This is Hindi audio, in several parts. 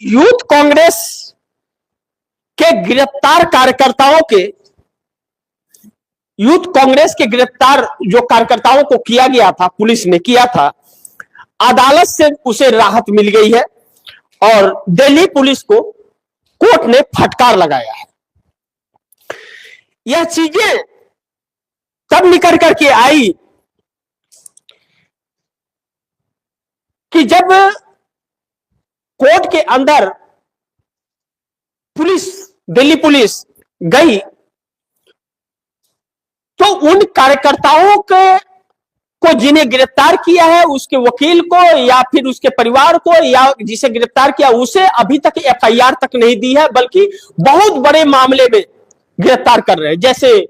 यूथ कांग्रेस के गिरफ्तार कार्यकर्ताओं के यूथ कांग्रेस के गिरफ्तार जो कार्यकर्ताओं को किया गया था, पुलिस ने किया था, अदालत से उसे राहत मिल गई है और दिल्ली पुलिस को कोर्ट ने फटकार लगाया है। यह चीजें तब निकल करके आई कि जब कोर्ट के अंदर पुलिस, दिल्ली पुलिस गई तो उन कार्यकर्ताओं को जिन्हें गिरफ्तार किया है, उसके वकील को या फिर उसके परिवार को या जिसे गिरफ्तार किया उसे अभी तक एफआईआर तक नहीं दी है, बल्कि बहुत बड़े मामले में गिरफ्तार कर रहे हैं। जैसे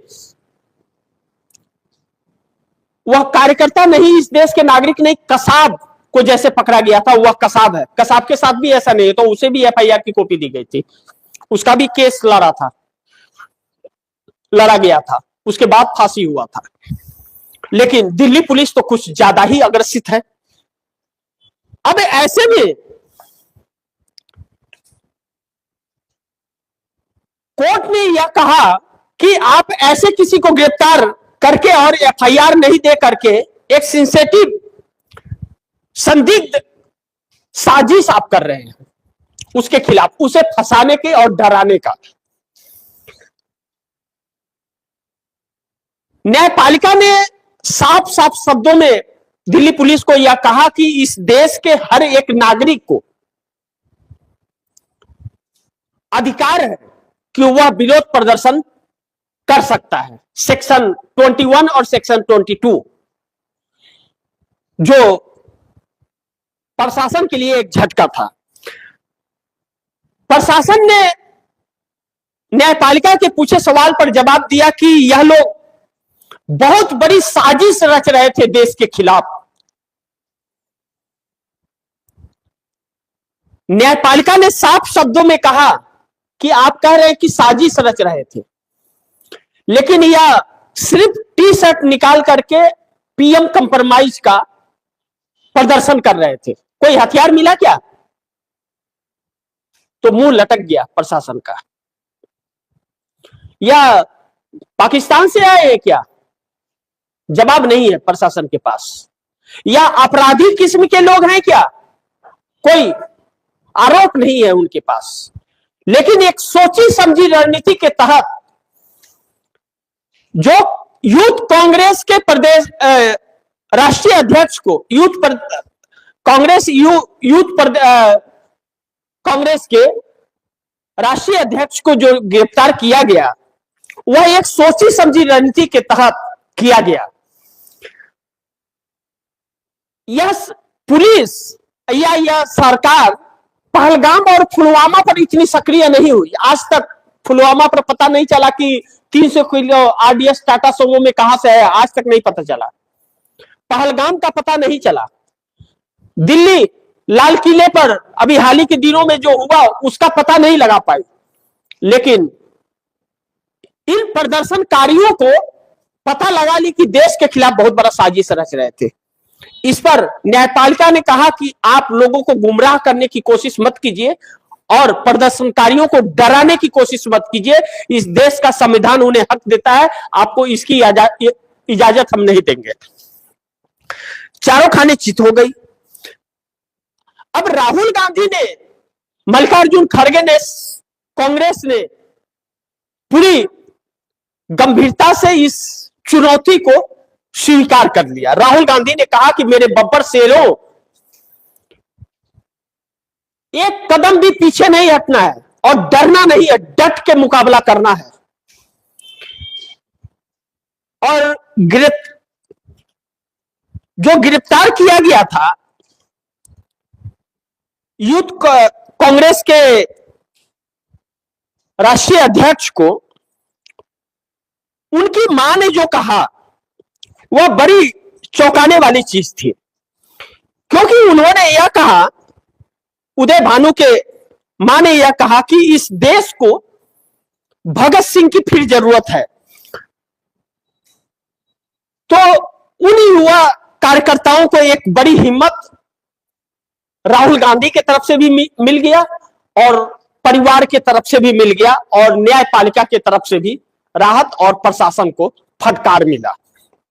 वह कार्यकर्ता नहीं, इस देश के नागरिक नहीं, कसाब को जैसे पकड़ा गया था, वह कसाब है। कसाब के साथ भी ऐसा नहीं है, तो उसे भी एफआईआर की कॉपी दी गई थी, उसका भी केस लड़ा गया था, उसके बाद फांसी हुआ था। लेकिन दिल्ली पुलिस तो कुछ ज्यादा ही अग्रसित है। अब ऐसे में कोर्ट ने यह कहा कि आप ऐसे किसी को गिरफ्तार करके और एफआईआर नहीं दे करके एक सेंसिटिव संदिग्ध साजिश आप कर रहे हैं उसके खिलाफ, उसे फंसाने के और डराने का। न्यायपालिका ने साफ साफ शब्दों में दिल्ली पुलिस को यह कहा कि इस देश के हर एक नागरिक को अधिकार है कि वह विरोध प्रदर्शन कर सकता है। सेक्शन 21 और सेक्शन 22 जो प्रशासन के लिए एक झटका था। प्रशासन ने न्यायपालिका के पूछे सवाल पर जवाब दिया कि यह लोग बहुत बड़ी साजिश रच रहे थे देश के खिलाफ। न्यायपालिका ने साफ शब्दों में कहा कि आप कह रहे हैं कि साजिश रच रहे थे, लेकिन यह सिर्फ टी शर्ट निकाल करके पीएम कंप्रोमाइज का प्रदर्शन कर रहे थे। कोई हथियार मिला क्या? तो मुंह लटक गया प्रशासन का। या पाकिस्तान से आए हैं क्या? जवाब नहीं है प्रशासन के पास। या अपराधी किस्म के लोग हैं क्या? कोई आरोप नहीं है उनके पास। लेकिन एक सोची समझी रणनीति के तहत जो यूथ कांग्रेस के प्रदेश राष्ट्रीय अध्यक्ष को कांग्रेस के राष्ट्रीय अध्यक्ष को जो गिरफ्तार किया गया, वह एक सोची समझी रणनीति के तहत किया गया। यह पुलिस या यह सरकार पहलगाम और पुलवामा पर इतनी सक्रिय नहीं हुई। आज तक पुलवामा पर पता नहीं चला कि 300 किलो आरडीएक्स टाटा सोमो में कहां से है, आज तक नहीं पता चला। पहलगाम का पता नहीं चला। दिल्ली लाल किले पर अभी हाल ही के दिनों में जो हुआ उसका पता नहीं लगा पाई। लेकिन इन प्रदर्शनकारियों को पता लगा ली कि देश के खिलाफ बहुत बड़ा साजिश रच रहे थे। इस पर न्यायपालिका ने कहा कि आप लोगों को गुमराह करने की कोशिश मत कीजिए और प्रदर्शनकारियों को डराने की कोशिश मत कीजिए। इस देश का संविधान उन्हें हक देता है, आपको इसकी इजाजत हम नहीं देंगे। चारों खाने चित हो गई। अब राहुल गांधी ने, मल्लिकार्जुन खड़गे ने, कांग्रेस ने पूरी गंभीरता से इस चुनौती को स्वीकार कर लिया। राहुल गांधी ने कहा कि मेरे बब्बर शेरों, एक कदम भी पीछे नहीं हटना है और डरना नहीं है, डट के मुकाबला करना है। और जो गिरफ्तार किया गया था यूथ कांग्रेस के राष्ट्रीय अध्यक्ष को, उनकी मां ने जो कहा वह बड़ी चौंकाने वाली चीज थी। क्योंकि उन्होंने यह कहा, उदय भानु के मां ने यह कहा कि इस देश को भगत सिंह की फिर जरूरत है। तो उन युवा कार्यकर्ताओं को एक बड़ी हिम्मत राहुल गांधी की तरफ से भी मिल गया और परिवार के तरफ से भी मिल गया और न्यायपालिका के तरफ से भी राहत और प्रशासन को फटकार मिला।